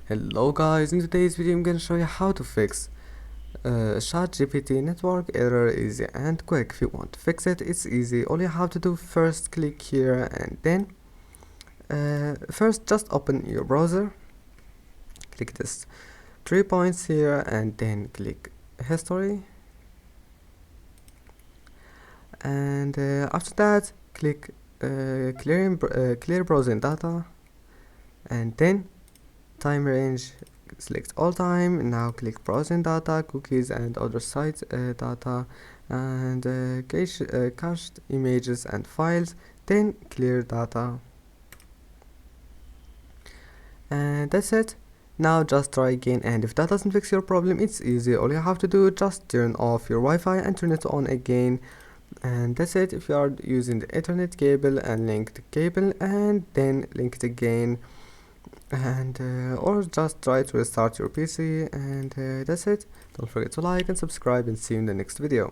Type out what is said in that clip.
Hello guys, in today's video I'm gonna show you how to fix Hatgpt network error easy and quick. If you want to fix it, it's easy. All you have to do, first click here and then first just open your browser, click this 3 points here and then click history, and after that click clear browsing data, and then time range, select all time. Now click browsing data, cookies and other sites data, and cached images and files, then clear data, and that's it. Now just try again, and if that doesn't fix your problem, it's easy. All you have to do is just turn off your Wi-Fi and turn it on again, and that's it. If you are using the Ethernet cable, and link the cable and then link it again, and or just try to restart your PC, and that's it. Don't forget to like and subscribe, and see you in the next video.